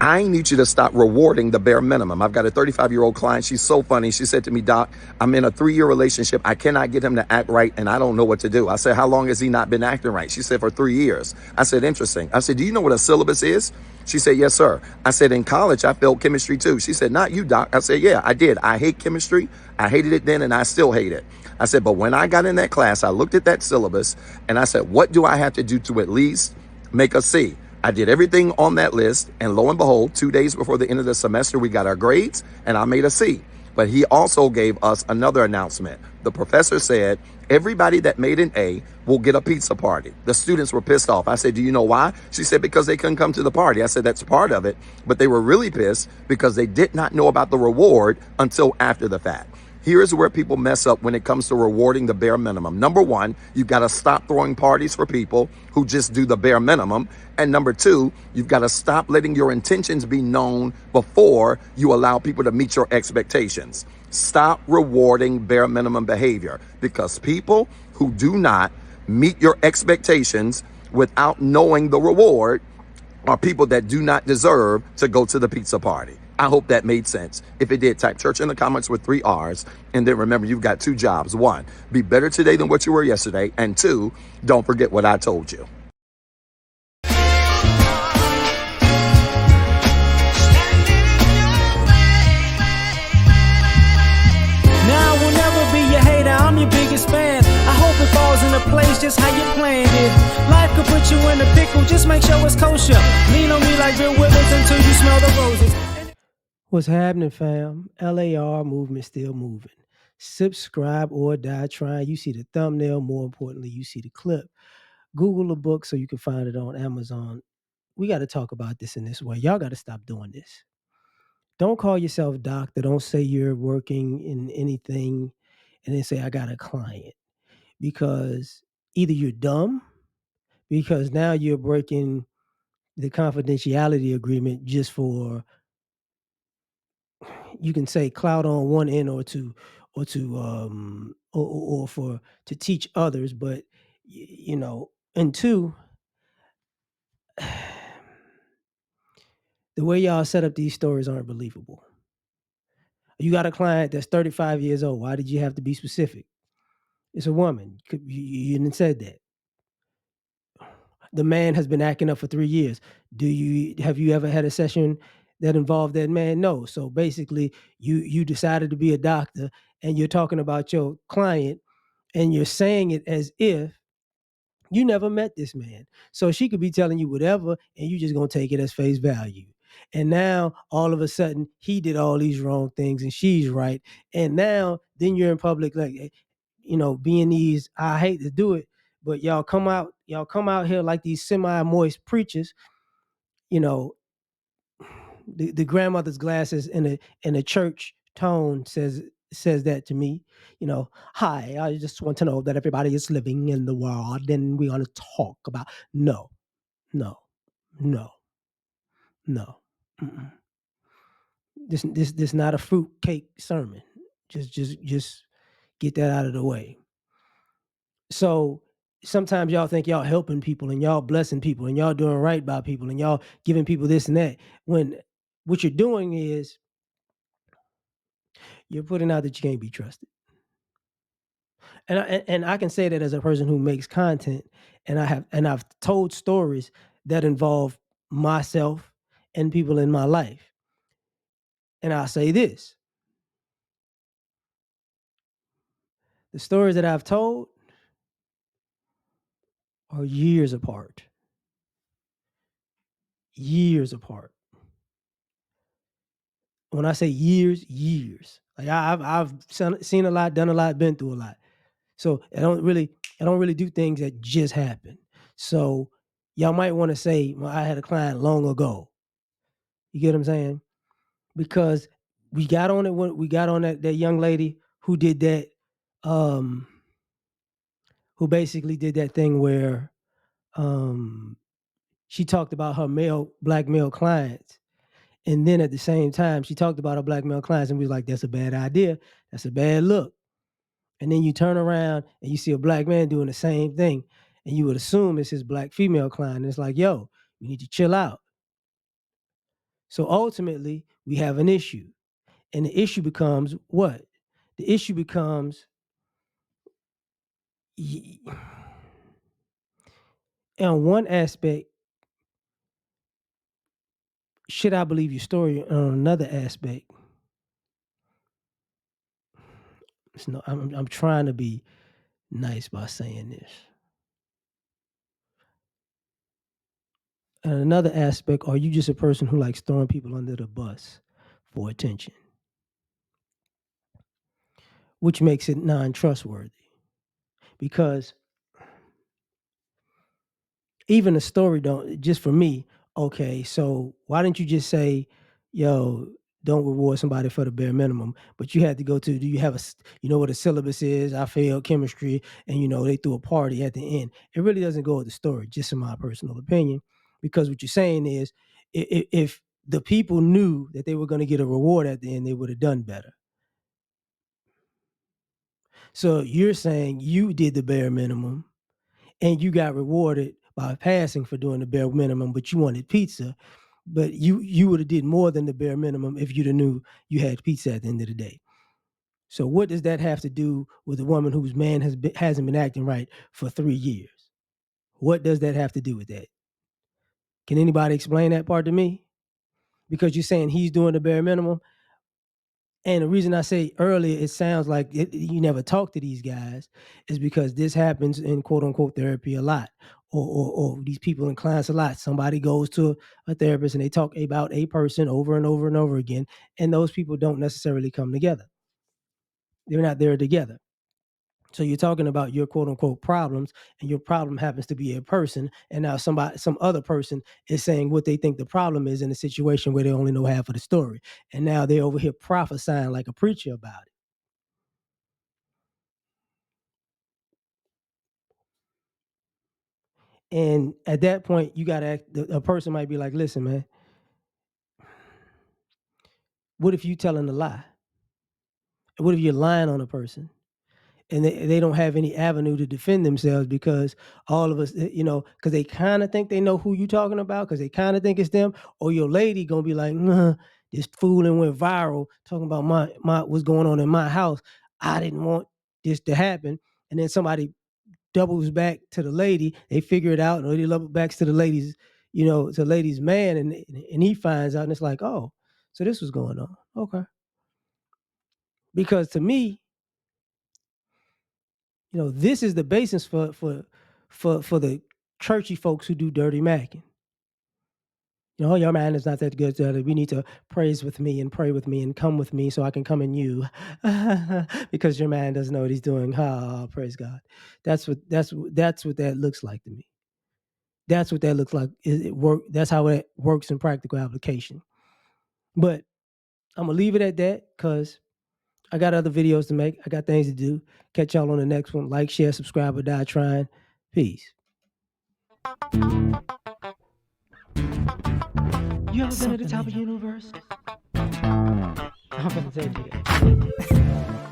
I need you to stop rewarding the bare minimum. I've got a 35-year-old client. She's so funny. She said to me, Doc, I'm in a 3-year relationship. I cannot get him to act right, and I don't know what to do. I said, how long has he not been acting right? She said, for 3 years. I said, interesting. I said, do you know what a syllabus is? She said, yes, sir. I said, in college, I failed chemistry too. She said, not you, Doc. I said, yeah, I did. I hate chemistry. I hated it then, and I still hate it. I said, but when I got in that class, I looked at that syllabus, and I said, what do I have to do to at least make a C? I did everything on that list, and lo and behold, 2 days before the end of the semester, we got our grades, and I made a C. But he also gave us another announcement. The professor said, everybody that made an A will get a pizza party. The students were pissed off. I said, do you know why? She said, because they couldn't come to the party. I said, that's part of it. But they were really pissed because they did not know about the reward until after the fact. Here's where people mess up when it comes to rewarding the bare minimum. Number one, you've got to stop throwing parties for people who just do the bare minimum. And number two, you've got to stop letting your intentions be known before you allow people to meet your expectations. Stop rewarding bare minimum behavior, because people who do not meet your expectations without knowing the reward are people that do not deserve to go to the pizza party. I hope that made sense. If it did, type church in the comments with 3 R's. And then remember, you've got 2 jobs. 1, be better today than what you were yesterday. And 2, don't forget what I told you. Now I will never be your hater, I'm your biggest fan. I hope it falls into place just how you planned it. Life could put you in a pickle, just make sure it's kosher. Lean on me like Bill Withers until you smell the roses. What's happening, fam? L.A.R. movement still moving. Subscribe or die trying. You see the thumbnail. More importantly, you see the clip. Google the book so you can find it on Amazon. We got to talk about this in this way. Y'all got to stop doing this. Don't call yourself doctor. Don't say you're working in anything and then say, I got a client. Because either you're dumb, because now you're breaking the confidentiality agreement just for, you can say, clout on one end, or for to teach others, but and two, the way y'all set up these stories aren't believable. You got a client that's 35 years old. Why did you have to be specific? It's a woman. You didn't said that. The man has been acting up for 3 years. Have you ever had a session that involved that man? No. So basically, you decided to be a doctor, and you're talking about your client, and you're saying it as if you never met this man. So she could be telling you whatever, and you just gonna take it as face value. And now all of a sudden he did all these wrong things and she's right. And now then you're in public like, being these, I hate to do it, but y'all come out here like these semi-moist preachers, you know, the grandmother's glasses in a church tone says that to me. Hi, I just want to know that everybody is living in the world, and we're gonna talk about no, no, no, no. Mm-mm. This not a fruit cake sermon. Just get that out of the way. So sometimes y'all think y'all helping people and y'all blessing people and y'all doing right by people and y'all giving people this and that. When what you're doing is you're putting out that you can't be trusted. And I can say that as a person who makes content, and I've told stories that involve myself and people in my life. And I'll say this: the stories that I've told are years apart. Years apart. When I say years, years. Like I've seen a lot, done a lot, been through a lot. So I don't really do things that just happen. So y'all might want to say, well, I had a client long ago. You get what I'm saying? Because we got on it when we got on that young lady who did that, um, who basically did that thing where um, she talked about her black male clients. And then at the same time, she talked about her black male clients and we was like, that's a bad idea. That's a bad look. And then you turn around and you see a black man doing the same thing. And you would assume it's his black female client. And it's like, yo, you need to chill out. So ultimately, we have an issue. And the issue becomes what? The issue becomes on one aspect, should I believe your story? On another aspect, I'm trying to be nice by saying this. And another aspect, are you just a person who likes throwing people under the bus for attention? Which makes it non-trustworthy. Because even a story don't, just for me, okay, so why didn't you just say, yo, don't reward somebody for the bare minimum, but you had to go to, do you have you know what a syllabus is? I failed chemistry, and they threw a party at the end. It really doesn't go with the story, just in my personal opinion, because what you're saying is, if the people knew that they were going to get a reward at the end, they would have done better. So you're saying you did the bare minimum and you got rewarded by passing for doing the bare minimum, but you wanted pizza. But you would have did more than the bare minimum if you'd have knew you had pizza at the end of the day. So what does that have to do with a woman whose man hasn't been acting right for 3 years? What does that have to do with that? Can anybody explain that part to me? Because you're saying he's doing the bare minimum. And the reason I say earlier, it sounds like you never talk to these guys, is because this happens in quote unquote therapy a lot, or these people in clients a lot. Somebody goes to a therapist and they talk about a person over and over and over again, and those people don't necessarily come together. They're not there together. So you're talking about your quote unquote problems, and your problem happens to be a person, and now some other person is saying what they think the problem is in a situation where they only know half of the story, and now they're over here prophesying like a preacher about it. And at that point, you got to act, a person might be like, listen, man, what if you telling a lie? What if you're lying on a person and they don't have any avenue to defend themselves, because all of us, because they kind of think they know who you talking about, because they kind of think it's them, or your lady going to be like, nah, this fooling went viral talking about my what's going on in my house. I didn't want this to happen. And then somebody doubles back to the lady, they figure it out, and he doubles back to the lady's, to the lady's man, and he finds out, and it's like, oh, so this was going on. Okay. Because to me, this is the basis for the churchy folks who do dirty macking. Your man is not that good. We need to praise with me and pray with me and come with me so I can come in you, because your man doesn't know what he's doing. Ah, praise God. That's what that looks like to me. That's what that looks like. That's how it works in practical application. But I'm gonna leave it at that, because I got other videos to make. I got things to do. Catch y'all on the next one. Like, share, subscribe, or die trying. Peace. You ever been at the top of the universe? I'm gonna tell you that.